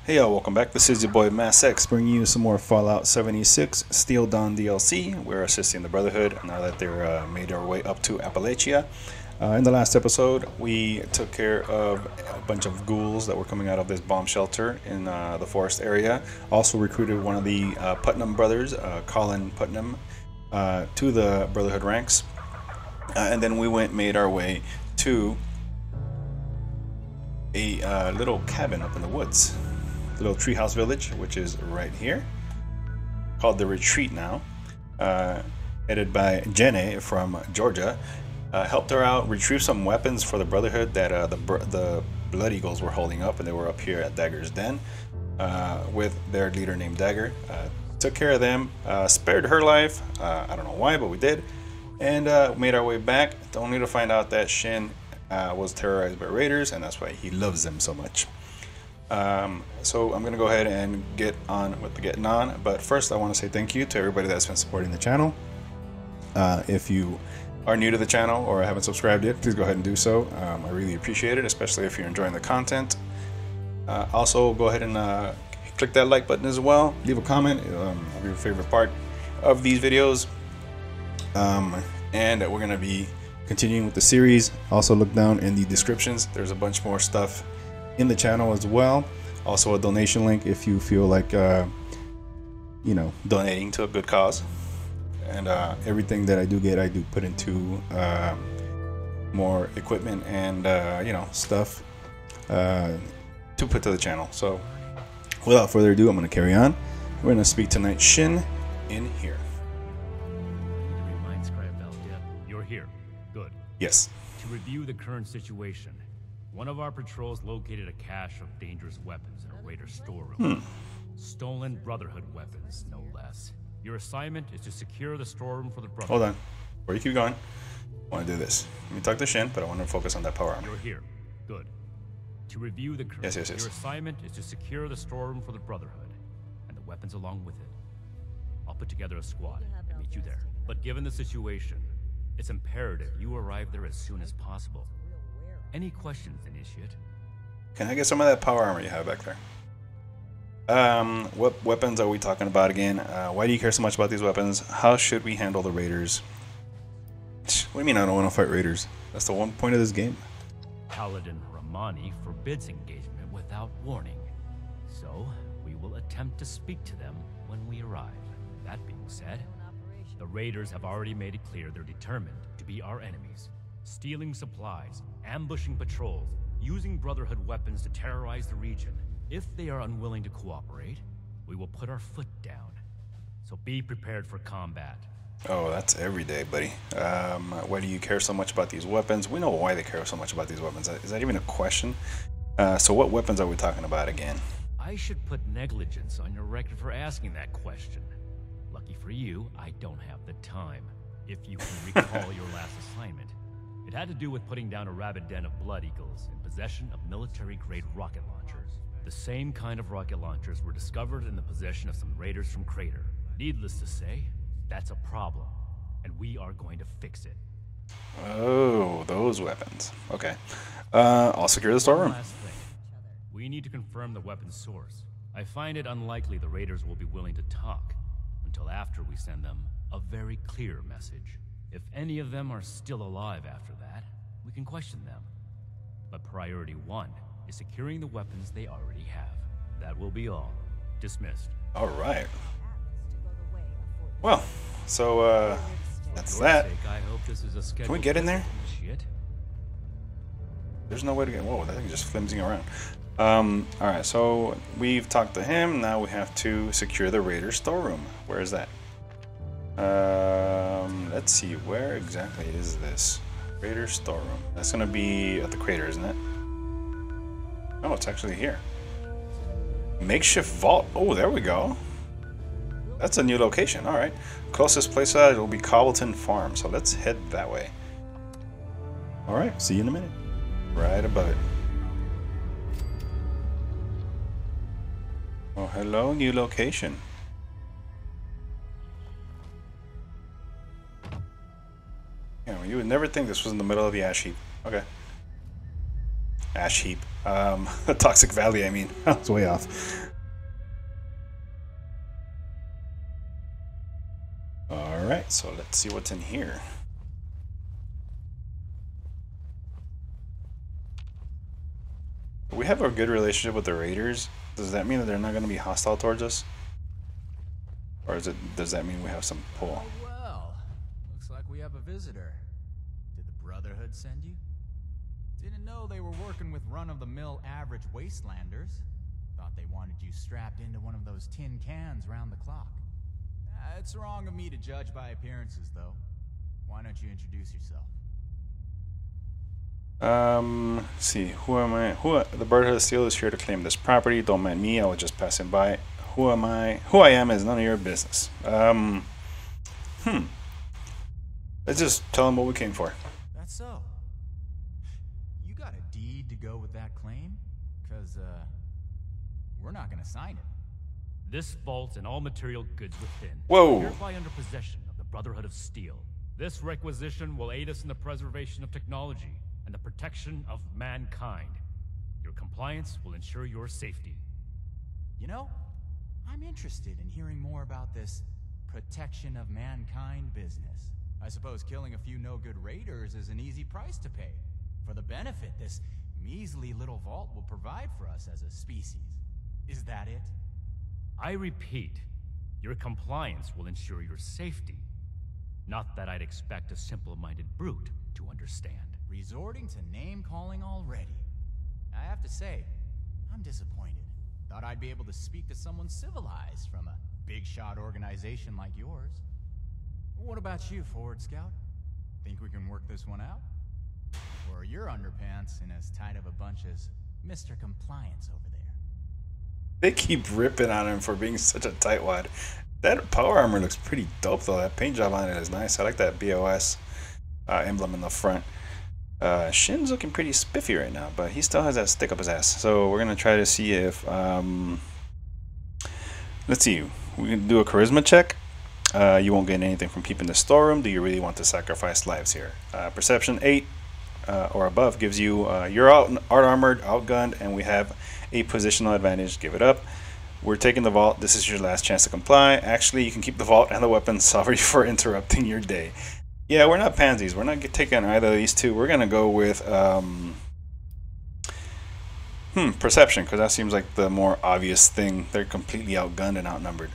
Hey y'all, welcome back. This is your boy MassX bringing you some more Fallout 76 Steel Dawn DLC. We're assisting the Brotherhood now that they're made our way up to Appalachia. In the last episode, we took care of a bunch of ghouls that were coming out of this bomb shelter in the forest area. Also recruited one of the Putnam brothers, Colin Putnam, to the Brotherhood ranks. And then we made our way to a little cabin up in the woods. Little treehouse village, which is right here, called the Retreat now, headed by Jenny from Georgia. Helped her out retrieve some weapons for the Brotherhood that the Blood Eagles were holding up, and they were up here at Dagger's Den with their leader named Dagger. Took care of them, spared her life. I don't know why, but we did, and made our way back, only to find out that Shin was terrorized by raiders, and that's why he loves them so much. So I'm gonna go ahead and get on with the getting on, but first I want to say thank you to everybody that's been supporting the channel. If you are new to the channel or haven't subscribed yet, please go ahead and do so. I really appreciate it, especially if you're enjoying the content. Also go ahead and click that like button as well, leave a comment of your favorite part of these videos, and we're gonna be continuing with the series. Also look down in the descriptions, there's a bunch more stuff in the channel as well. Also a donation link if you feel like donating to a good cause. And everything that I do get, I do put into more equipment and stuff to put to the channel. So without further ado, I'm going to carry on. We're going to speak to Knight Shin in here. You're here. Good. Yes. To review the current situation, one of our patrols located a cache of dangerous weapons in a raider storeroom. Stolen Brotherhood weapons, no less. Your assignment is to secure the storeroom for the Brotherhood. Hold on. Before you keep going, I want to do this. Let me talk to Shin, but I want to focus on that power armor. You're here. Good. To review the current... Yes. Your assignment is to secure the storeroom for the Brotherhood, and the weapons along with it. I'll put together a squad and meet you there. But given the situation, it's imperative you arrive there as soon as possible. Any questions, Initiate? Can I get some of that power armor you have back there? What weapons are we talking about again? Why do you care so much about these weapons? How should we handle the raiders? What do you mean I don't want to fight raiders? That's the one point of this game. Paladin Ramani forbids engagement without warning. So, we will attempt to speak to them when we arrive. That being said, the raiders have already made it clear they're determined to be our enemies. Stealing supplies, ambushing patrols, using Brotherhood weapons to terrorize the region. If they are unwilling to cooperate, we will put our foot down. So be prepared for combat. Oh, that's every day, buddy. Why do you care so much about these weapons? We know why they care so much about these weapons. Is that even a question? So what weapons are we talking about again? I should put negligence on your record for asking that question. Lucky for you, I don't have the time. If you can recall your last assignment, it had to do with putting down a rabid den of Blood Eagles in possession of military-grade rocket launchers. The same kind of rocket launchers were discovered in the possession of some raiders from Crater. Needless to say, that's a problem, and we are going to fix it. Oh, those weapons. Okay. I'll secure the storeroom. Last thing. We need to confirm the weapon's source. I find it unlikely the raiders will be willing to talk until after we send them a very clear message. If any of them are still alive after that, we can question them. But priority one is securing the weapons they already have. That will be all. Dismissed. All right. Well, so that's that. I hope this is a Can we get in there? Shit. There's no way to get. Whoa, that thing is just flimsing around. All right, so we've talked to him. Now we have to secure the raider storeroom. Where is that? Let's see, where exactly is this? Raider storeroom. That's gonna be at the crater, isn't it? Oh, it's actually here. Makeshift vault. Oh, there we go. That's a new location. All right. Closest place to that will be Cobbleton Farm. So let's head that way. All right. See you in a minute. Right above it. Oh, hello, new location. Yeah, well, you would never think this was in the middle of the ash heap. Okay. Ash heap. Toxic Valley, I mean. I was way off. Alright, so let's see what's in here. We have a good relationship with the raiders. Does that mean that they're not going to be hostile towards us? Or does that mean we have some pull? Oh, well, looks like we have a visitor. Did the Brotherhood send you? Didn't know they were working with run-of-the-mill average Wastelanders. Thought they wanted you strapped into one of those tin cans round the clock. It's wrong of me to judge by appearances, though. Why don't you introduce yourself? Let's see, who am I? The Brotherhood of Steel is here to claim this property. Don't mind me, I was just passing by. Who am I? Who I am is none of your business. Let's just tell them what we came for. That's so. You got a deed to go with that claim? Because, we're not gonna sign it. This vault and all material goods within Whoa. are hereby under possession of the Brotherhood of Steel. This requisition will aid us in the preservation of technology and the protection of mankind. Your compliance will ensure your safety. You know, I'm interested in hearing more about this protection of mankind business. I suppose killing a few no-good raiders is an easy price to pay for the benefit this measly little vault will provide for us as a species. Is that it? I repeat, your compliance will ensure your safety. Not that I'd expect a simple-minded brute to understand. Resorting to name-calling already. I have to say, I'm disappointed. Thought I'd be able to speak to someone civilized from a big-shot organization like yours. What about you, Forward Scout? Think we can work this one out? Or are your underpants in as tight of a bunch as Mr. Compliance over there? They keep ripping on him for being such a tightwad. That power armor looks pretty dope though. That paint job on it is nice. I like that BOS emblem in the front. Shin's looking pretty spiffy right now, but he still has that stick up his ass. So we're gonna try to see if let's see. We can do a charisma check. You won't gain anything from keeping the storeroom. Do you really want to sacrifice lives here? Perception 8 or above gives you you're out armored, outgunned, and we have a positional advantage. Give it up. We're taking the vault. This is your last chance to comply. Actually, you can keep the vault and the weapons. Sorry for interrupting your day. Yeah, we're not pansies. We're not taking either of these two. We're gonna go with perception, because that seems like the more obvious thing. They're completely outgunned and outnumbered.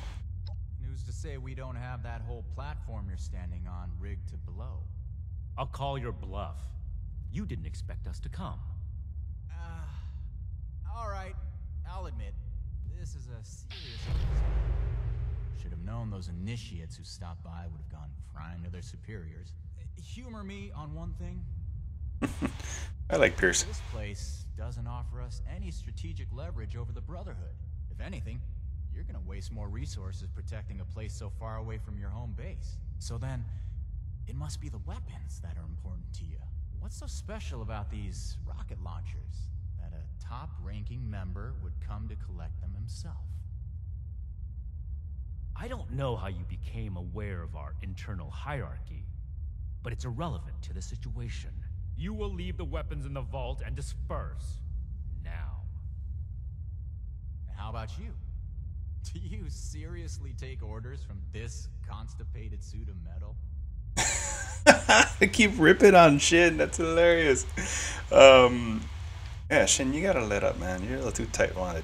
Who's to say we don't have that whole platform you're standing on rigged to blow? I'll call your bluff. You didn't expect us to come. Alright, I'll admit, this is a serious episode. Should have known those initiates who stopped by would have gone crying to their superiors. Humor me on one thing. I like Pierce. This place doesn't offer us any strategic leverage over the Brotherhood. If anything, you're gonna waste more resources protecting a place so far away from your home base. So then, it must be the weapons that are important to you. What's so special about these rocket launchers that a top-ranking member would come to collect them himself? I don't know how you became aware of our internal hierarchy, but it's irrelevant to the situation. You will leave the weapons in the vault and disperse. Now. How about you? Do you seriously take orders from this constipated suit of metal? I keep ripping on Shin. That's hilarious. Yeah, Shin, you gotta let up, man. You're a little too tight-winded.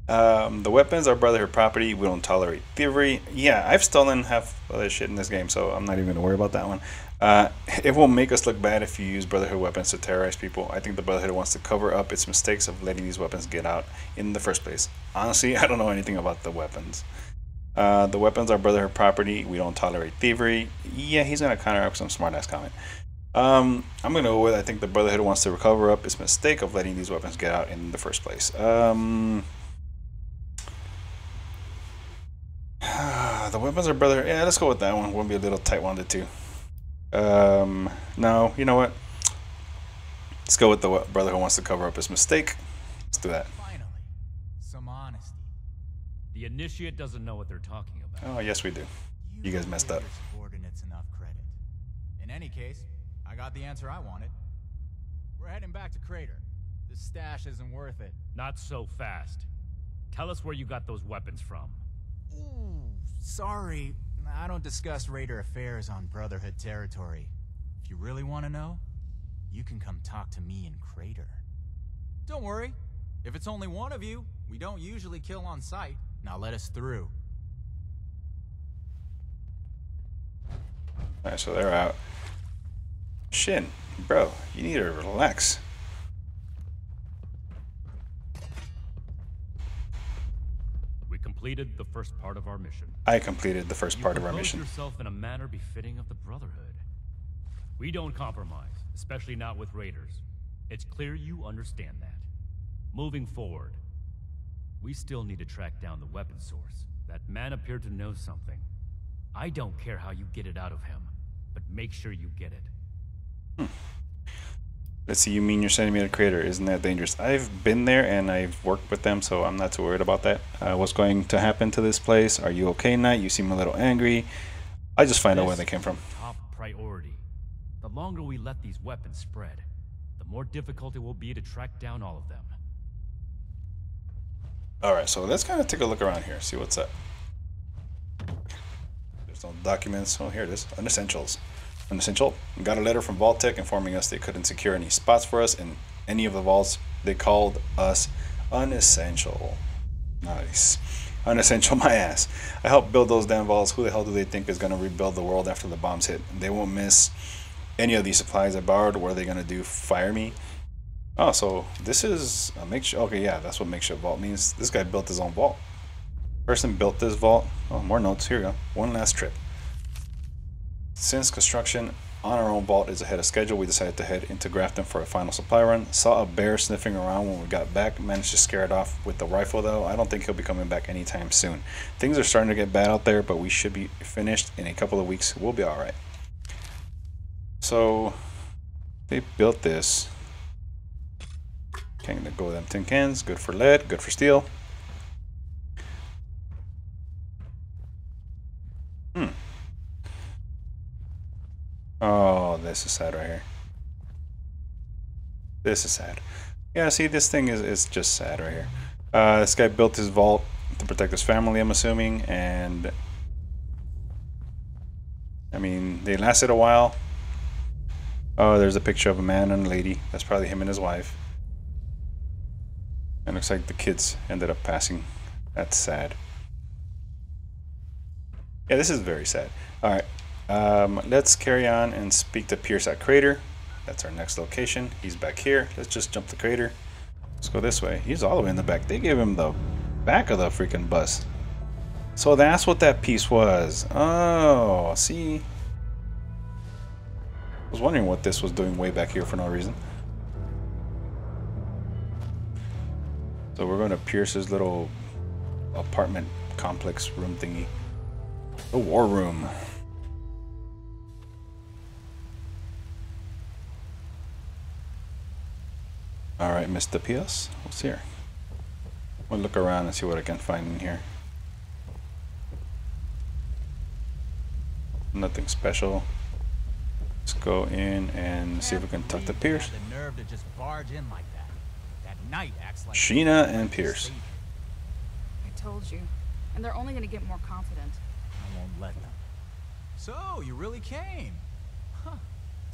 The weapons are Brotherhood property. We don't tolerate thievery. Yeah, I've stolen half of this shit in this game, so I'm not even gonna worry about that one. It will make us look bad if you use Brotherhood weapons to terrorize people. I think the Brotherhood wants to cover up its mistakes of letting these weapons get out in the first place. Honestly, I don't know anything about the weapons. The weapons are Brotherhood property. We don't tolerate thievery. Yeah, he's gonna counter up some smart-ass comment. I'm gonna go with I think the Brotherhood wants to cover up its mistake of letting these weapons get out in the first place. The weapons are Brotherhood. Yeah, let's go with that one. We'll be a little tight-winded too. No, you know what? Let's go with the Brotherhood wants to cover up his mistake. Let's do that. Finally, some honesty. The initiate doesn't know what they're talking about. Oh, yes we do. You guys messed up. Your subordinates enough credit. In any case, I got the answer I wanted. We're heading back to Crater. The stash isn't worth it. Not so fast. Tell us where you got those weapons from. Ooh, sorry. I don't discuss Raider affairs on Brotherhood territory. If you really want to know, you can come talk to me in Crater. Don't worry. If it's only one of you, we don't usually kill on sight. Now let us through. Alright, so they're out. Shin, bro, you need to relax. We completed the first part of our mission. I completed the first part of our mission. You yourself in a manner befitting of the Brotherhood. We don't compromise, especially not with raiders. It's clear you understand that. Moving forward, we still need to track down the weapon source. That man appeared to know something. I don't care how you get it out of him, but make sure you get it. Let's see, you mean you're sending me to the crater? Isn't that dangerous? I've been there and I've worked with them, so I'm not too worried about that. What's going to happen to this place? Are you okay, Knight? You seem a little angry. I just find out where they came from. Top priority. The longer we let these weapons spread, the more difficult it will be to track down all of them. Alright, so let's kind of take a look around here, see what's up. There's no documents. Oh, here it is. Unessentials. Unessential. We got a letter from Vault-Tec informing us they couldn't secure any spots for us in any of the vaults. They called us unessential. Nice. Unessential my ass. I helped build those damn vaults. Who the hell do they think is going to rebuild the world after the bombs hit? They won't miss any of these supplies I borrowed. What are they going to do? Fire me? Oh, so this is a makeshift. Okay, yeah, that's what makeshift vault means. This guy built his own vault. Person built this vault. Oh, more notes. Here we go. One last trip. Since construction on our own vault is ahead of schedule, we decided to head into Grafton for a final supply run. Saw a bear sniffing around when we got back. Managed to scare it off with the rifle, though. I don't think he'll be coming back anytime soon. Things are starting to get bad out there, but we should be finished in a couple of weeks. We'll be alright. So, they built this. Okay, go with them tin cans. Good for lead, good for steel. Oh, this is sad right here. This is sad. Yeah, see, this thing is just sad right here. This guy built his vault to protect his family, I'm assuming, and I mean, they lasted a while. Oh, there's a picture of a man and a lady. That's probably him and his wife. And looks like the kids ended up passing. That's sad. Yeah, this is very sad. Alright, let's carry on and speak to Pierce at Crater. That's our next location. He's back here. Let's just jump the crater. Let's go this way. He's all the way in the back. They gave him the back of the freaking bus. So that's what that piece was. Oh, see? I was wondering what this was doing way back here for no reason. So we're going to Pierce's little apartment complex room thingy. The war room. Alright, Mr. Pierce. What's here? I'll look around and see what I can find in here. Nothing special. Let's go in and see if we can talk to Pierce. The nerve to just barge in like that. That Knight acts like Sheena and Pierce. I told you. And they're only going to get more confident. I won't let them. So, you really came. Huh.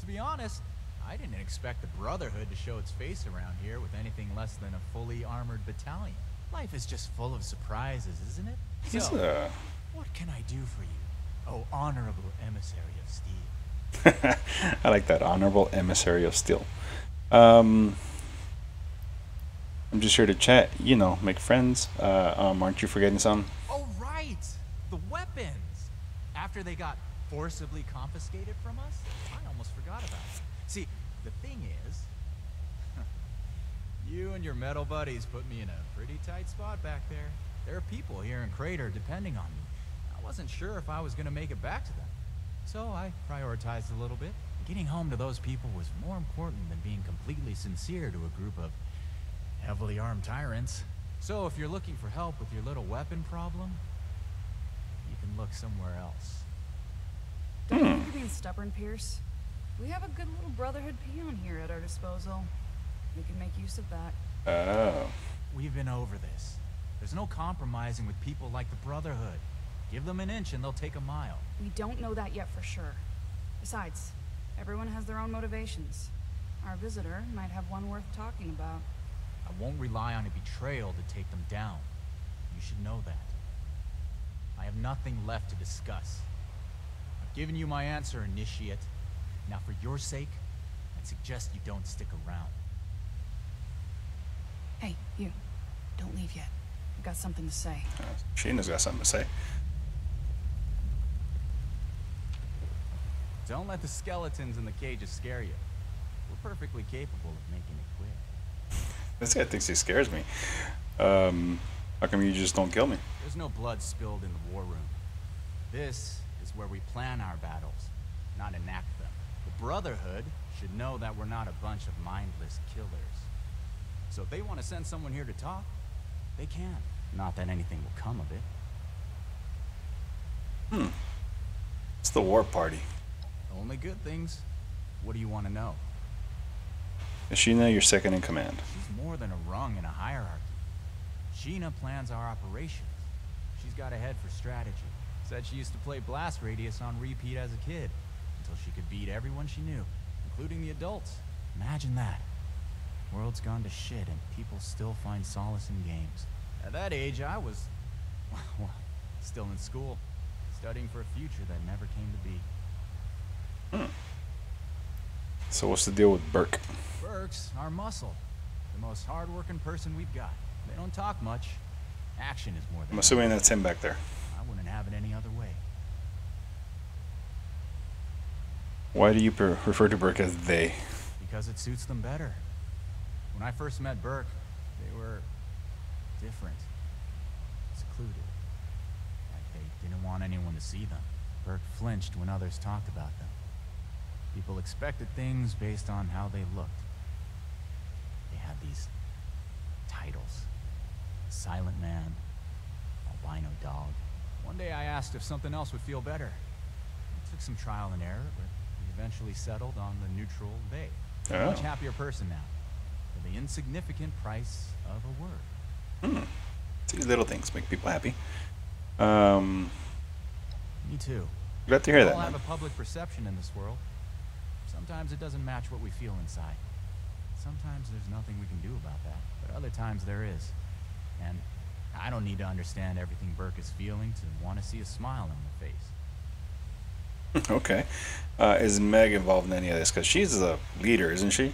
To be honest, I didn't expect the Brotherhood to show its face around here with anything less than a fully armored battalion. Life is just full of surprises, isn't it? So, what can I do for you? Oh, honorable emissary of steel. I like that, honorable emissary of steel. I'm just here to chat, you know, make friends. Aren't you forgetting something? Oh, right! The weapons! After they got forcibly confiscated from us, I almost forgot about it. See, the thing is, you and your metal buddies put me in a pretty tight spot back there. There are people here in Crater depending on me. I wasn't sure if I was going to make it back to them. So I prioritized a little bit. Getting home to those people was more important than being completely sincere to a group of heavily armed tyrants. So if you're looking for help with your little weapon problem, you can look somewhere else. Don't you think you're being stubborn, Pierce? We have a good little Brotherhood peon here at our disposal. We can make use of that. Oh. We've been over this. There's no compromising with people like the Brotherhood. Give them an inch and they'll take a mile. We don't know that yet for sure. Besides, everyone has their own motivations. Our visitor might have one worth talking about. I won't rely on a betrayal to take them down. You should know that. I have nothing left to discuss. I've given you my answer, Initiate. Now for your sake, I'd suggest you don't stick around. Hey, you. Don't leave yet. I've got something to say. Sheena's got something to say. Don't let the skeletons in the cages scare you. We're perfectly capable of making it quick. This guy thinks he scares me. How come you just don't kill me? There's no blood spilled in the war room. This is where we plan our battles, not enact them. The Brotherhood should know that we're not a bunch of mindless killers. So if they want to send someone here to talk, they can. Not that anything will come of it. It's the war party. Only good things. What do you want to know? Is Sheena your second in command? She's more than a rung in a hierarchy. Sheena plans our operations. She's got a head for strategy. Said she used to play Blast Radius on repeat as a kid, until she could beat everyone she knew, including the adults. Imagine that. World's gone to shit and people still find solace in games. At that age, I was, well, still in school, studying for a future that never came to be. So what's the deal with Burke? Burke's our muscle. The most hard-working person we've got. They don't talk much. Action is more than... I'm assuming that's him back there. I wouldn't have it any other way. Why do you refer to Burke as they? Because it suits them better. When I first met Burke, they were different. Secluded. Like they didn't want anyone to see them. Burke flinched when others talked about them. People expected things based on how they looked. They had these titles. Silent Man, Albino Dog. One day I asked if something else would feel better. It took some trial and error, but we eventually settled on the neutral they. I'm a much happier person now, for the insignificant price of a word. See, little things make people happy. Me too. Glad to hear We that, all have man. a public perception in this world. Sometimes it doesn't match what we feel inside. Sometimes there's nothing we can do about that, but other times there is. And I don't need to understand everything Burke is feeling to want to see a smile on their face. Okay. Is Meg involved in any of this? Because she's the leader, isn't she?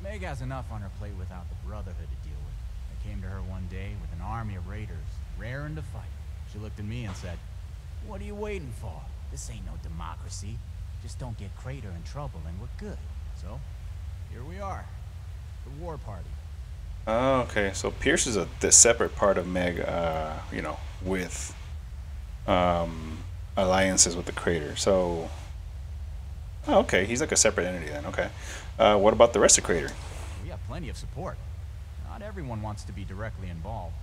Meg has enough on her plate without the Brotherhood to deal with. I came to her one day with an army of raiders, raring to fight. She looked at me and said, "What are you waiting for? This ain't no democracy. Just don't get Crater in trouble and we're good." So, here we are. The war party. Oh, okay. So Pierce is the separate part of Meg, you know, with alliances with the Crater. So, oh, okay, he's like a separate entity then. Okay. What about the rest of Crater? We have plenty of support. Not everyone wants to be directly involved,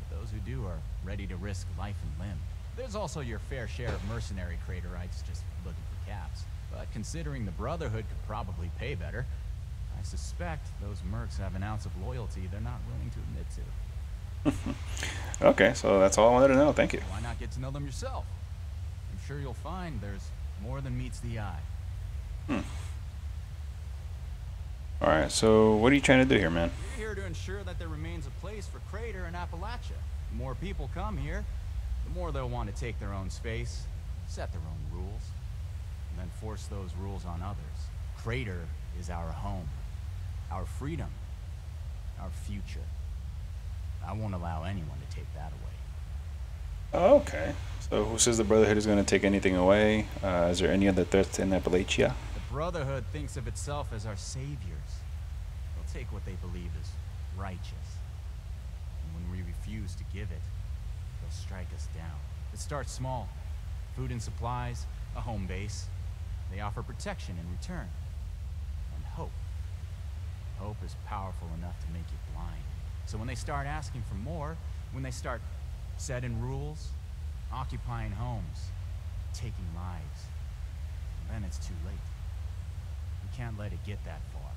but those who do are ready to risk life and limb. There's also your fair share of mercenary Craterites just looking for caps. But considering the Brotherhood could probably pay better, I suspect those mercs have an ounce of loyalty they're not willing to admit to. Okay, so that's all I wanted to know. Thank you. Why not get to know them yourself? I'm sure you'll find there's more than meets the eye. All right, so what are you trying to do here, man? We're here to ensure that there remains a place for Crater in Appalachia. The more people come here, the more they'll want to take their own space, set their own rules, and then force those rules on others. Crater is our home, our freedom, our future. I won't allow anyone to take that away. Okay. So who says the Brotherhood is going to take anything away? Is there any other threats in Appalachia? The Brotherhood thinks of itself as our saviors. They'll take what they believe is righteous. And when we refuse to give it, they'll strike us down. It starts small. Food and supplies, a home base. They offer protection in return. And hope. Hope is powerful enough to make you blind. So when they start asking for more, when they start setting rules, occupying homes, taking lives, then it's too late. We can't let it get that far.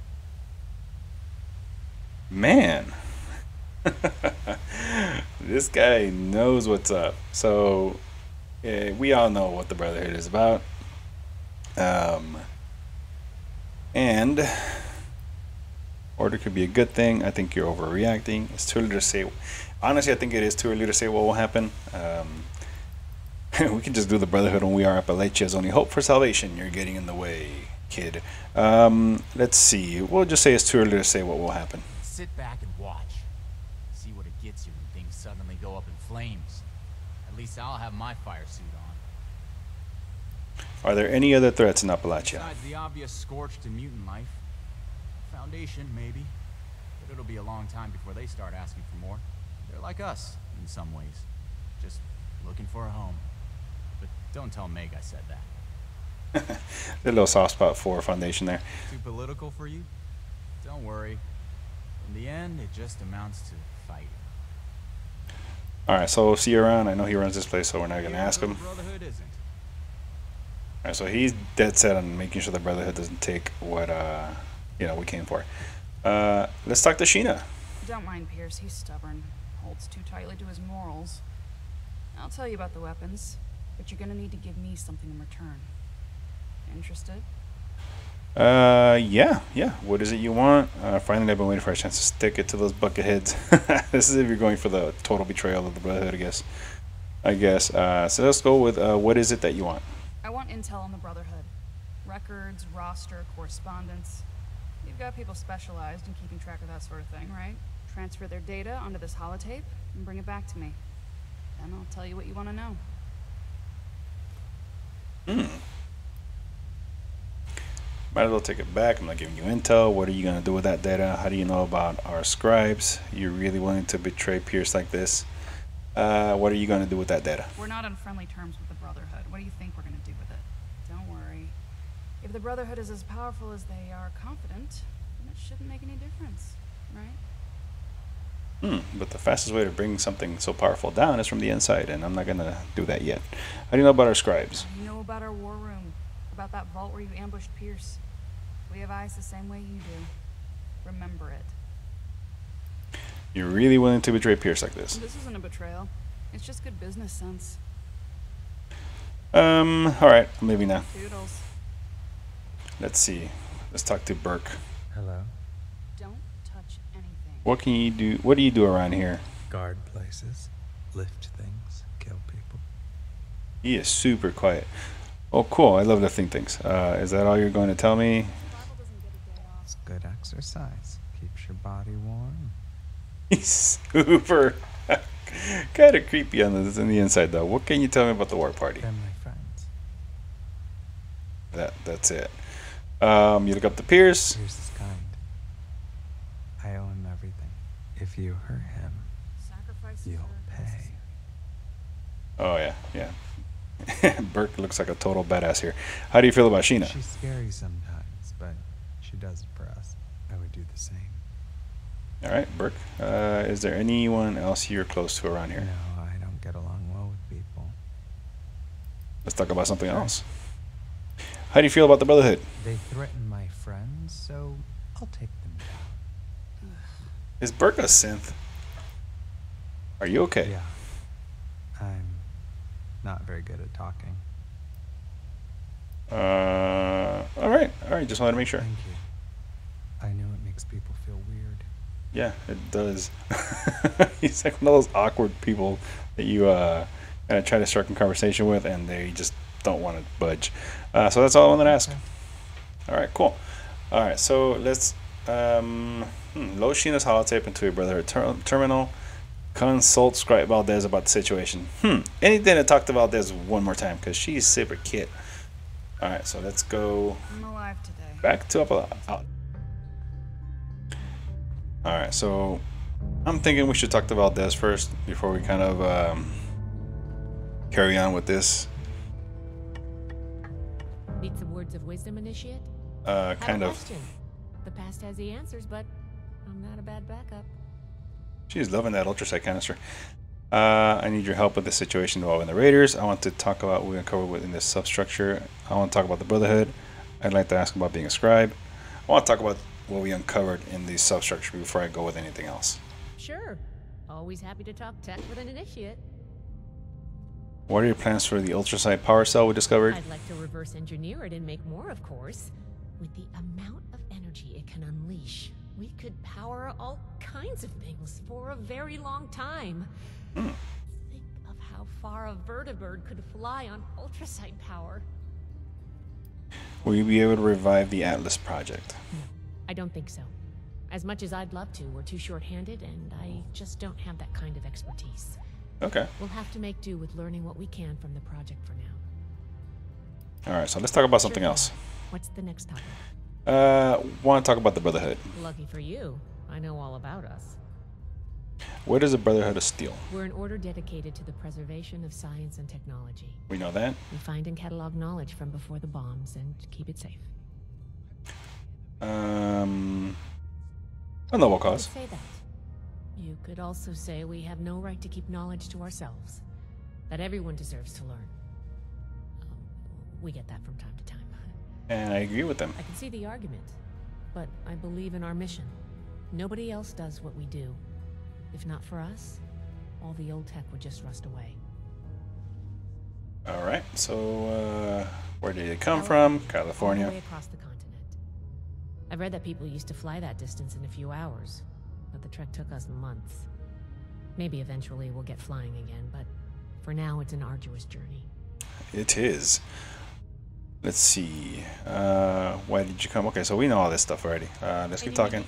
Man. This guy knows what's up. So we all know what the Brotherhood is about. And order could be a good thing. I think you're overreacting. It's too early to say. Honestly, I think it is too early to say what will happen. We can just do the Brotherhood when we are Appalachia's only hope for salvation. You're getting in the way, kid. Let's see. We'll just say it's too early to say what will happen. Sit back and watch. See what it gets you when things suddenly go up in flames. At least I'll have my fire suit on. Are there any other threats in Appalachia? Besides the obvious scorched and mutant life. Foundation, maybe. But it'll be a long time before they start asking for more. They're like us, in some ways. Just looking for a home. But don't tell Meg I said that. A little soft spot for Foundation there. Too political for you? Don't worry. In the end, it just amounts to fighting. Alright, so we'll see you around. I know he runs this place, so we're not going to ask him. Brotherhood isn't. Alright, so he's dead set on making sure the Brotherhood doesn't take what, we came for. Let's talk to Sheena. Don't mind Pierce, he's stubborn. Holds too tightly to his morals. I'll tell you about the weapons, but you're gonna need to give me something in return. Interested? Yeah. What is it you want? Finally, I've been waiting for a chance to stick it to those bucketheads. This is if you're going for the total betrayal of the Brotherhood, I guess. So let's go with, what is it that you want? I want intel on the Brotherhood. Records, roster, correspondence. You've got people specialized in keeping track of that sort of thing, right? Transfer their data onto this holotape and bring it back to me. Then I'll tell you what you want to know. Might as well take it back. I'm not giving you intel. What are you going to do with that data? How do you know about our scribes? You're really willing to betray Pierce like this? What are you going to do with that data? We're not on friendly terms with the Brotherhood. What do you think we're going to do with it? Don't worry. If the Brotherhood is as powerful as they are confident, then it shouldn't make any difference, right? But the fastest way to bring something so powerful down is from the inside, and I'm not going to do that yet. How do you know about our scribes? You know about our war room, about that vault where you ambushed Pierce. We have eyes the same way you do. Remember it. You're really willing to betray Pierce like this? This isn't a betrayal. It's just good business sense. Alright, I'm leaving now. Toodles. Let's see. Let's talk to Burke. Hello. Don't touch anything. What can you do? What do you do around here? Guard places, lift things, kill people. He is super quiet. Oh, cool. I love lifting things. Is that all you're going to tell me? Survival doesn't get a day off. It's good exercise. Keeps your body warm. He's super kind of creepy on the inside, though. What can you tell me about the war party? They're my friends. That's it. You look up to Pierce. Pierce is kind. I owe him everything. If you hurt him, Sacrifices you'll are pay. necessary. Oh, yeah. Burke looks like a total badass here. How do you feel about Sheena? She's scary sometimes, but she does it for us. I would do the same. All right, Burke. Is there anyone else you're close to around here? No, I don't get along well with people. Let's talk about something else. How do you feel about the Brotherhood? They threaten my friends, so I'll take them down. Is Burke a synth? Are you okay? Yeah. I'm not very good at talking. All right. Just wanted to make sure. Thank you. I know it makes people feel weird. Yeah, it does. He's like one of those awkward people that you try to strike a conversation with, and they just don't want to budge. So that's all I wanted to ask. Okay. All right, cool. All right, so let's load Sheena's holotape into your Brotherhood terminal. Consult Scribe Valdez about the situation. Anything to talk to Valdez one more time, because she's super cute. All right, so let's go I'm alive today. back to up. Out. All right, so I'm thinking we should talk to Valdez first before we kind of carry on with this. Need some words of wisdom, Initiate? Kind of. Question. The past has the answers, but I'm not a bad backup. She's loving that ultrasite canister. I need your help with the situation involving the Raiders. I want to talk about what we're going to cover within this substructure. I want to talk about the Brotherhood. I'd like to ask about being a scribe. I want to talk about what we uncovered in the substructure before I go with anything else. Sure. Always happy to talk tech with an initiate. What are your plans for the ultrasonic power cell we discovered? I'd like to reverse engineer it and make more, of course. With the amount of energy it can unleash, we could power all kinds of things for a very long time. Think of how far a vertibird could fly on ultrasonic power. Will you be able to revive the Atlas project? No, I don't think so. As much as I'd love to, we're too short-handed, and I just don't have that kind of expertise. Okay. We'll have to make do with learning what we can from the project for now. Alright, so let's talk about something else. What's the next topic? Want to talk about the Brotherhood. Lucky for you, I know all about us. What is the Brotherhood of Steel? We're an order dedicated to the preservation of science and technology. We know that. We find and catalog knowledge from before the bombs and keep it safe. A noble You cause. could say that. You could also say we have no right to keep knowledge to ourselves. That everyone deserves to learn. We get that from time to time. And I agree with them. I can see the argument, but I believe in our mission. Nobody else does what we do. If not for us, all the old tech would just rust away. Alright, so where did it come from? All California. the way across the continent. I've read that people used to fly that distance in a few hours, but the trek took us months. Maybe eventually we'll get flying again, but for now it's an arduous journey. It is. Let's see. Why did you come? Okay, so we know all this stuff already. Let's keep talking.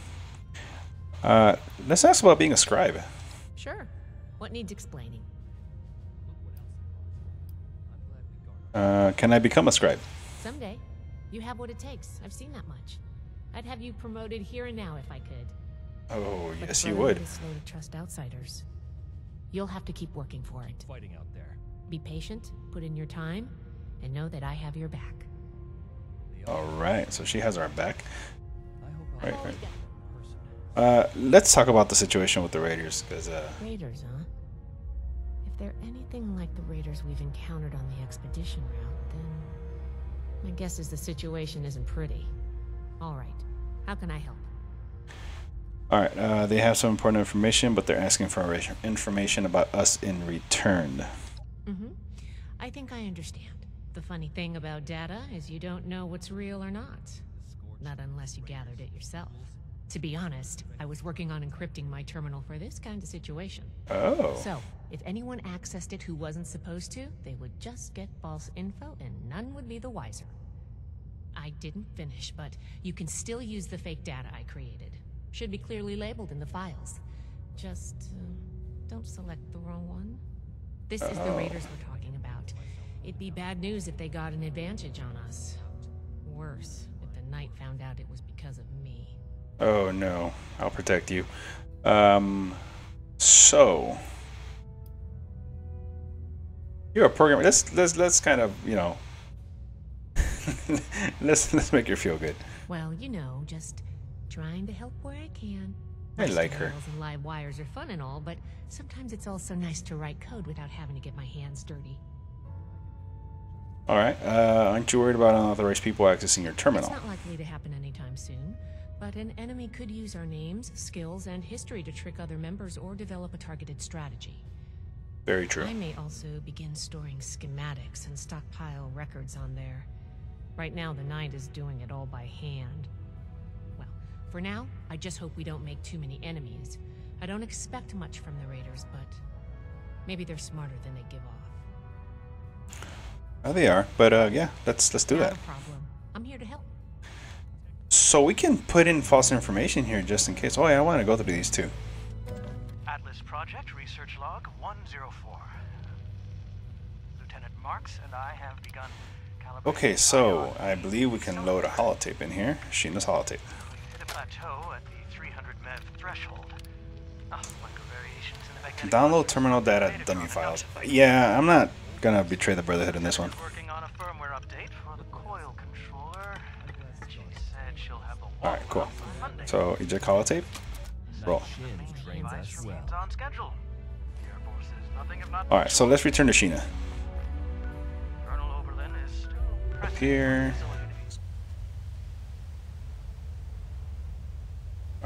Let's ask about being a scribe. Sure. What needs explaining? Can I become a scribe? Someday. You have what it takes. I've seen that much. I'd have you promoted here and now if I could. Oh, But yes, the you Brotherhood would. is slow to trust outsiders. You'll have to keep working for it. Fighting out there. Be patient, put in your time, and know that I have your back. Alright, so she has our back. I hope Right, I'll right. Let's talk about the situation with the Raiders, because Raiders, huh? If they're anything like the Raiders we've encountered on the expedition route, then my guess is the situation isn't pretty. All right, how can I help? alright, they have some important information, but they're asking for information about us in return. I think I understand. The funny thing about data is you don't know what's real or not. Not unless you gathered it yourself. To be honest, I was working on encrypting my terminal for this kind of situation. Oh. So, if anyone accessed it who wasn't supposed to, they would just get false info and none would be the wiser. I didn't finish, but you can still use the fake data I created. Should be clearly labeled in the files. Just, don't select the wrong one. This is the Raiders we're talking about. It'd be bad news if they got an advantage on us. Worse, if the Knight found out it was because of me. Oh no, I'll protect you. So you're a programmer. Let's kind of, you know, let's make her feel good. Well, you know, just trying to help where I can. I like her. Rails and live wires are fun and all, but sometimes it's also nice to write code without having to get my hands dirty. All right. Aren't you worried about unauthorized people accessing your terminal? It's not likely to happen anytime soon, but an enemy could use our names, skills, and history to trick other members or develop a targeted strategy. Very true. I may also begin storing schematics and stockpile records on there. Right now, the Knight is doing it all by hand. Well, for now, I just hope we don't make too many enemies. I don't expect much from the Raiders, but maybe they're smarter than they give off. Oh, they are. But yeah, let's do Not that. a problem. I'm here to help. So we can put in false information here just in case. Oh yeah, I want to go through these two. Atlas Project Research Log 104. Lieutenant Marks and I have begun calibrating... Okay, so I believe we can load a holotape in here. Sheena's holotape. We've hit a plateau at the 300 MeV threshold. Variations in the magnetic Download terminal data dummy files. Yeah, I'm not gonna betray the Brotherhood in this one. Working on a firmware update for the coil controller. She said she'll have the All right, cool. on Monday. So eject holotape. Roll. Shin trains us well. Remains on schedule. Air Force is nothing if not... All right, so let's return to Sheena. Colonel Oberlin is still pressing Here. for facilities.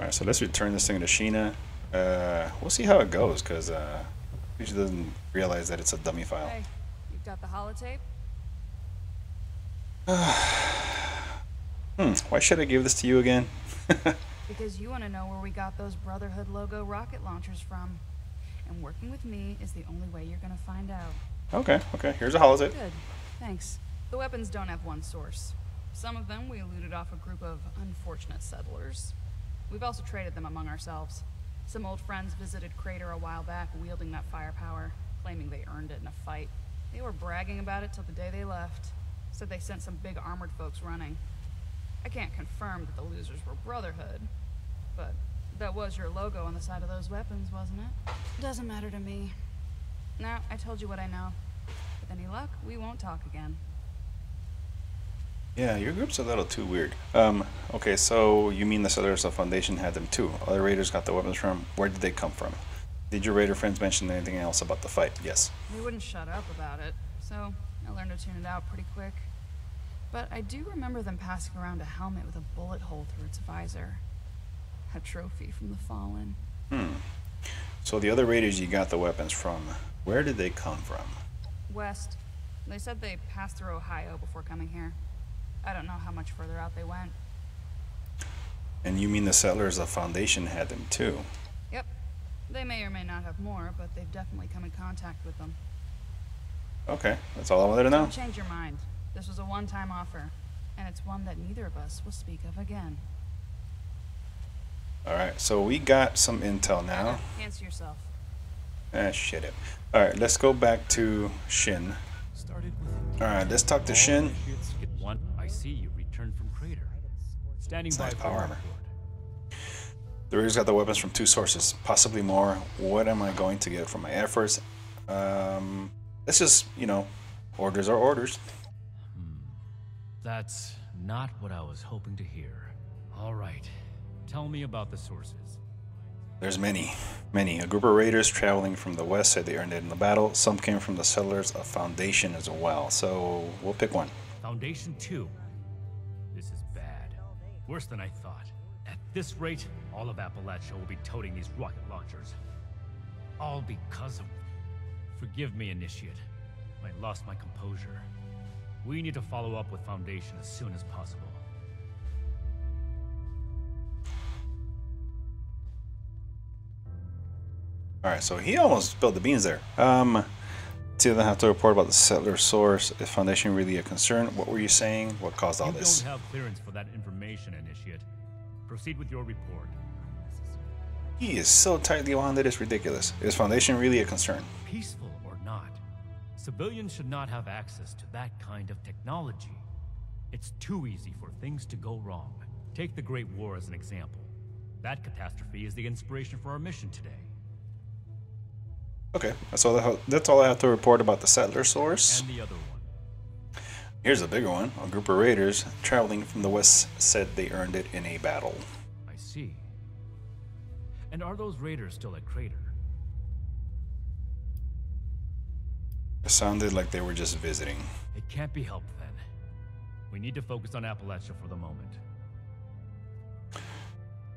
Alright, so let's return this thing to Sheena. We'll see how it goes, because she doesn't realize that it's a dummy file. Hey, you've got the holotape? Why should I give this to you again? Because you want to know where we got those Brotherhood logo rocket launchers from. And working with me is the only way you're going to find out. Okay, here's a holotape. Good, thanks. The weapons don't have one source. Some of them we looted off a group of unfortunate settlers. We've also traded them among ourselves. Some old friends visited Crater a while back wielding that firepower, claiming they earned it in a fight. They were bragging about it till the day they left. Said they sent some big armored folks running. I can't confirm that the losers were Brotherhood, but that was your logo on the side of those weapons, wasn't it? Doesn't matter to me. Now, I told you what I know. With any luck, we won't talk again. Yeah, your group's a little too weird. Okay, so you mean the Settlers of Foundation had them too? Other raiders got the weapons from? Where did they come from? Did your raider friends mention anything else about the fight? Yes. They wouldn't shut up about it, so I learned to tune it out pretty quick. But I do remember them passing around a helmet with a bullet hole through its visor. A trophy from the Fallen. So the other raiders you got the weapons from, where did they come from? West. They said they passed through Ohio before coming here. I don't know how much further out they went. And you mean the Settlers of Foundation had them too? Yep. They may or may not have more, but they've definitely come in contact with them. Okay, that's all I wanted to know. Don't change your mind. This was a one-time offer, and it's one that neither of us will speak of again. Alright, so we got some intel now. Answer yourself. Shit it. Alright, let's go back to Shin. Alright, let's talk to Shin. One, I see you returned from Crater. Standing by Nice for power armor. report. The raiders got the weapons from 2 sources, possibly more. What am I going to get from my efforts? Let's just, orders are orders. That's not what I was hoping to hear. All right, tell me about the sources. There's many. A group of raiders traveling from the west said they earned it in the battle. Some came from the Settlers of Foundation as well, so we'll pick one. Foundation 2. This is bad. Worse than I thought. At this rate, all of Appalachia will be toting these rocket launchers. All because of... Forgive me, Initiate. I lost my composure. We need to follow up with Foundation as soon as possible. Alright, so he almost spilled the beans there. To have to report about the settler source. Is Foundation really a concern? What were you saying? What caused all this? You don't have clearance for that information, Initiate. Proceed with your report. He is so tightly wound that it's ridiculous. Is Foundation really a concern? Peaceful or not, civilians should not have access to that kind of technology. It's too easy for things to go wrong. Take the Great War as an example. That catastrophe is the inspiration for our mission today. Okay, that's all I have to report about the settler source. And the other one. Here's a bigger one. A group of raiders traveling from the west said they earned it in a battle. I see. And are those raiders still at Crater? It sounded like they were just visiting. It can't be helped then. We need to focus on Appalachia for the moment.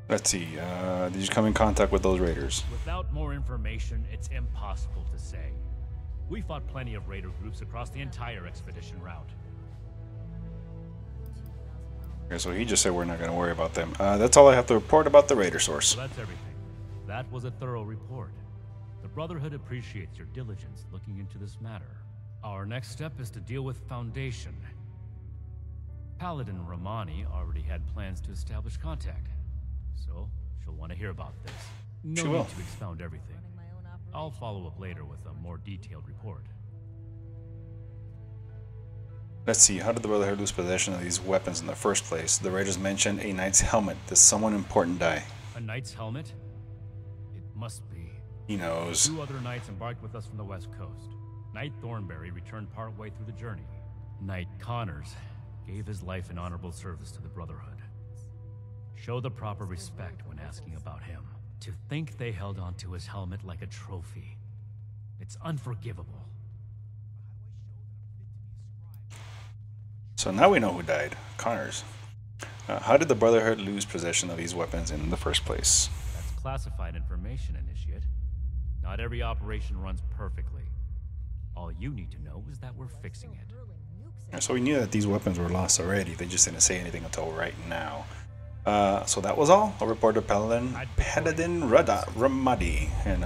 Let's see, did you come in contact with those raiders? Without more information, it's impossible to say. We fought plenty of raider groups across the entire expedition route. Okay, so he just said we're not going to worry about them. That's all I have to report about the raider source. So that's everything. That was a thorough report. The Brotherhood appreciates your diligence looking into this matter. Our next step is to deal with Foundation. Paladin Romani already had plans to establish contact. So, she'll want to hear about this. No She will. need to expound everything. I'll follow up later with a more detailed report. Let's see, how did the Brotherhood lose possession of these weapons in the first place? The raiders mentioned a knight's helmet. Does someone important die? A knight's helmet? It must be. He knows. 2 other knights embarked with us from the west coast. Knight Thornberry returned partway through the journey. Knight Connors gave his life in honorable service to the Brotherhood. Show the proper respect when asking about him. To think they held onto his helmet like a trophy. It's unforgivable. So now we know who died. Connors. How did the Brotherhood lose possession of these weapons in the first place? That's classified information, Initiate. Not every operation runs perfectly. All you need to know is that we're fixing it. So we knew that these weapons were lost already. They just didn't say anything until right now. So that was all. I'll report to Paladin Ramadi. And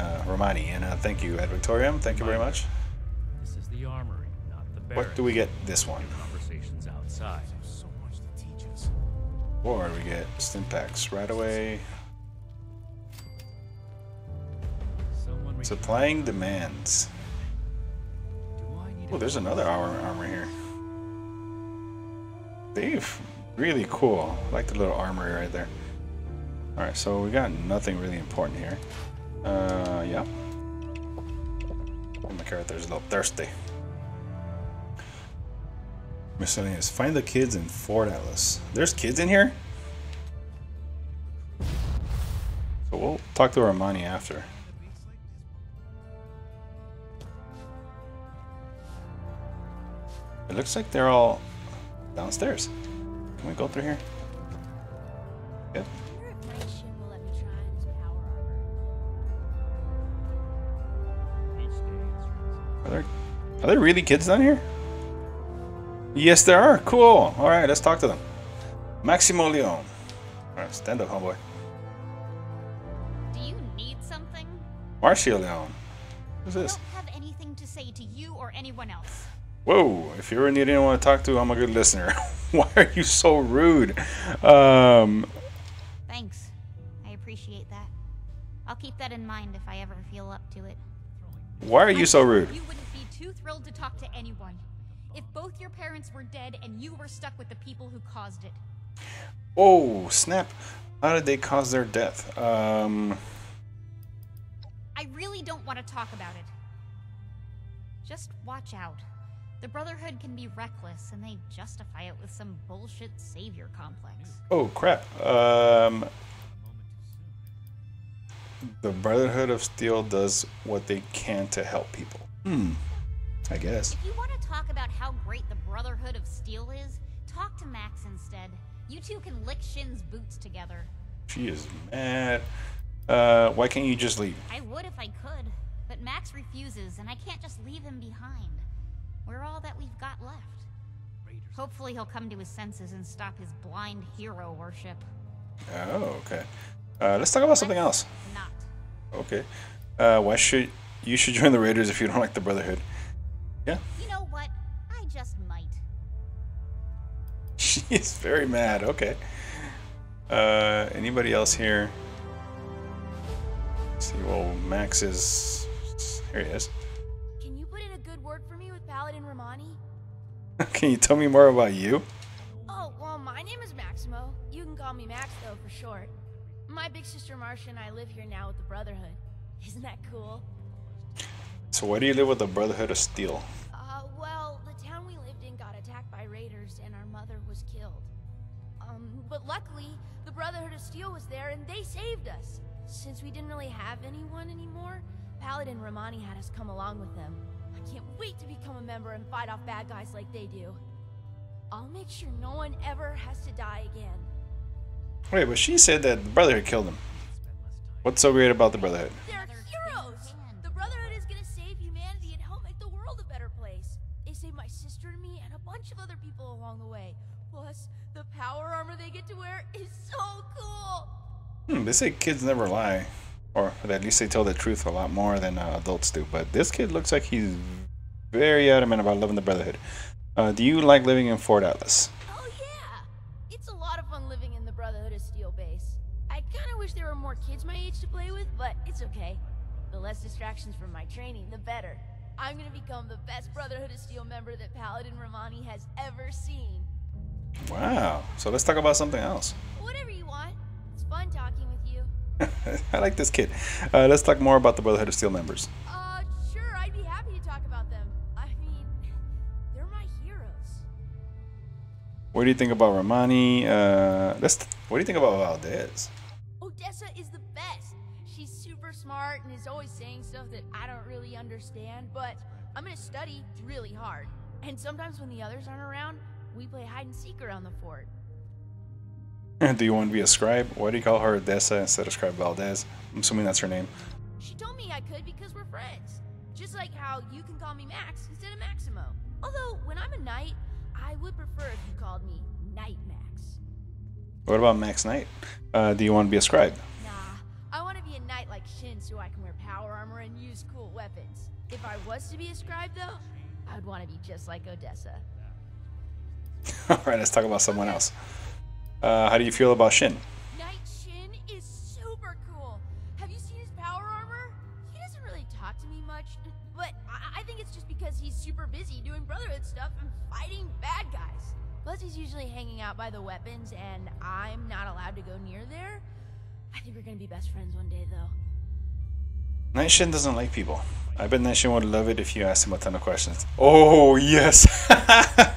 thank you, Ed Victorium. Thank you very much. This is the armory, not the barracks. What do we get this one? Conversations outside. So much to teach us. Or we get Stimpaks right away. Supplying demands. Oh, there's another armor here. They've really cool. I like the little armory right there. Alright, so we got nothing really important here. Yeah. My character's a little thirsty. Miscellaneous. Find the kids in Fort Atlas. There's kids in here? So we'll talk to Armani after. It looks like they're all downstairs. Can we go through here? Yep. Are there really kids down here? Yes, there are. Cool. All right, let's talk to them. Maximo Leon. All right, stand up, homeboy. Do you need something? Marcia Leon. Who's this? I don't have anything to say to you or anyone else. Whoa, if you ever need anyone to talk to, I'm a good listener. Why are you so rude? Thanks. I appreciate that. I'll keep that in mind if I ever feel up to it. Why are you so rude? You wouldn't be too thrilled to talk to anyone. If both your parents were dead and you were stuck with the people who caused it. Oh, snap. How did they cause their death? I really don't want to talk about it. Just watch out. The Brotherhood can be reckless, and they justify it with some bullshit savior complex. Oh, crap. The Brotherhood of Steel does what they can to help people. I guess. If you want to talk about how great the Brotherhood of Steel is, talk to Max instead. You two can lick Shin's boots together. She is mad. Why can't you just leave? I would if I could, but Max refuses, and I can't just leave him behind. We're all that we've got left. Hopefully he'll come to his senses and stop his blind hero worship. Oh, okay. Let's talk about something else. Not. Okay. Why should you join the Raiders if you don't like the Brotherhood? Yeah. You know what? I just might. She is very mad. Okay. Anybody else here? Let's see. Well, Max is here. He is. Can you put in a good word for me with Paladin Romani? Can you tell me more about you? Oh, well, my name is Maximo. You can call me Max, though, for short. My big sister Marcia and I live here now with the Brotherhood. Isn't that cool? So why do you live with the Brotherhood of Steel? Well, the town we lived in got attacked by raiders and our mother was killed. But luckily, the Brotherhood of Steel was there and they saved us. Since we didn't really have anyone anymore, Paladin Romani had us come along with them. I can't wait to become a member and fight off bad guys like they do. I'll make sure no one ever has to die again. Wait, but she said that the Brotherhood killed him. What's so great about the Brotherhood? They're heroes! The Brotherhood is gonna save humanity and help make the world a better place. They saved my sister and me and a bunch of other people along the way. Plus, the power armor they get to wear is so cool! They say kids never lie. Or at least they tell the truth a lot more than adults do. But this kid looks like he's very adamant about loving the Brotherhood. Do you like living in Fort Atlas? Oh yeah! It's a lot of fun living in the Brotherhood of Steel base. I kinda wish there were more kids my age to play with, but it's okay. The less distractions from my training, the better. I'm gonna become the best Brotherhood of Steel member that Paladin Romani has ever seen. Wow. So let's talk about something else. Whatever you want. It's fun talking with you. I like this kid. Let's talk more about the Brotherhood of Steel members. Sure, I'd be happy to talk about them. I mean, they're my heroes. What do you think about Romani? What do you think about Valdez? Odessa is the best. She's super smart and is always saying stuff that I don't really understand, but I'm gonna study really hard. And sometimes when the others aren't around, we play hide and seek around the fort. Do you want to be a scribe? Why do you call her Dessa instead of Scribe Valdez? I'm assuming that's her name. She told me I could because we're friends. Just like how you can call me Max instead of Maximo. Although, when I'm a knight, I would prefer if you called me Knight Max. What about Max Knight? Do you want to be a scribe? Nah, I want to be a knight like Shin so I can wear power armor and use cool weapons. If I was to be a scribe, though, I would want to be just like Odessa. Alright, let's talk about someone else. How do you feel about Shin? Knight Shin is super cool. Have you seen his power armor? He doesn't really talk to me much, but I think it's just because he's super busy doing Brotherhood stuff and fighting bad guys. Plus, he's usually hanging out by the weapons, and I'm not allowed to go near there. I think we're gonna be best friends one day, though. Night Shin doesn't like people. I bet Night Shin would love it if you asked him a ton of questions. Oh, yes!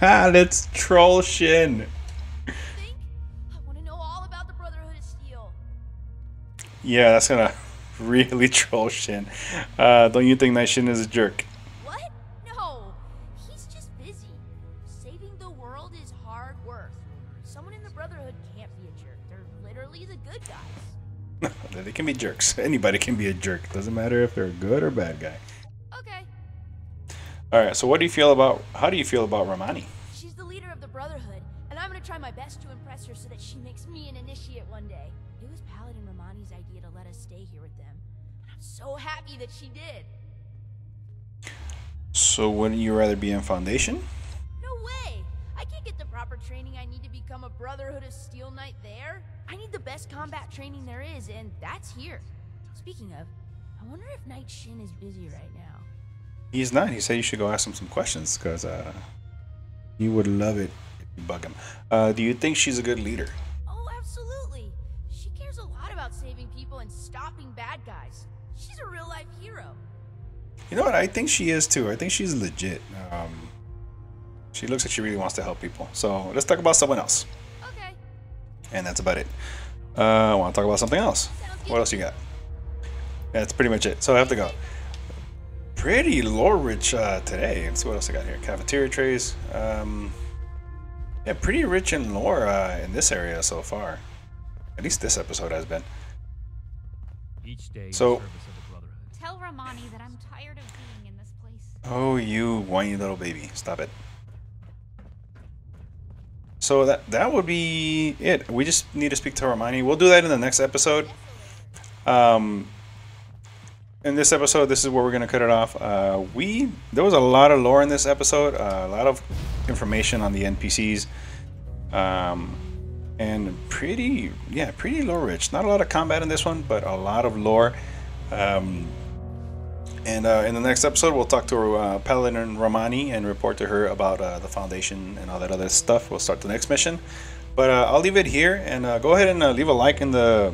Let's troll Shin! Yeah, that's gonna really troll Shin. Don't you think Night Shin is a jerk? What? No, he's just busy. Saving the world is hard work. Someone in the Brotherhood can't be a jerk. They're literally the good guys. They can be jerks. Anybody can be a jerk. Doesn't matter if they're a good or bad guy. Okay. Alright, so how do you feel about Romani? She's the leader of the Brotherhood, and I'm gonna try my best to impress her so that she makes me an initiate one day. It was Paladin Romani's idea to let us stay here with them, and I'm so happy that she did. So wouldn't you rather be in Foundation? No way! I can't get the proper training I need to become a Brotherhood of Steel Knight there. I need the best combat training there is, and that's here. Speaking of, I wonder if Knight Shin is busy right now. He's not. He said you should go ask him some questions, because he would love it if you bug him. Do you think she's a good leader? Oh, absolutely. She cares a lot about saving people and stopping bad guys. She's a real-life hero. You know what? I think she is, too. I think she's legit. She looks like she really wants to help people. So let's talk about someone else. Okay. And that's about it. I want to talk about something else. What else you got? Yeah, that's pretty much it. So I have to go. Pretty lore-rich today. Let's see what else I got here. Cafeteria trays. Yeah, pretty rich in lore in this area so far. At least this episode has been. Each day so, in service of the Brotherhood. Tell Romani that I'm tired of being in this place. Oh, you whiny little baby. Stop it. So that would be it. We just need to speak to Romani. We'll do that in the next episode. In this episode, this is where we're going to cut it off. There was a lot of lore in this episode. A lot of information on the NPCs. And pretty lore rich. Not a lot of combat in this one, but a lot of lore. And in the next episode, we'll talk to Paladin Romani and report to her about the Foundation and all that other stuff. We'll start the next mission. But I'll leave it here, and go ahead and leave a like in the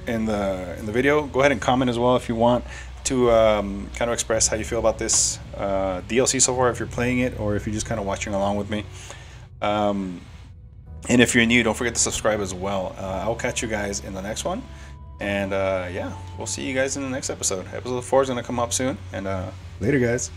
video. Go ahead and comment as well if you want to kind of express how you feel about this DLC so far, if you're playing it or if you're just kind of watching along with me. And if you're new, don't forget to subscribe as well. I'll catch you guys in the next one. And yeah, we'll see you guys in the next episode. Episode 4 is going to come up soon. And later, guys.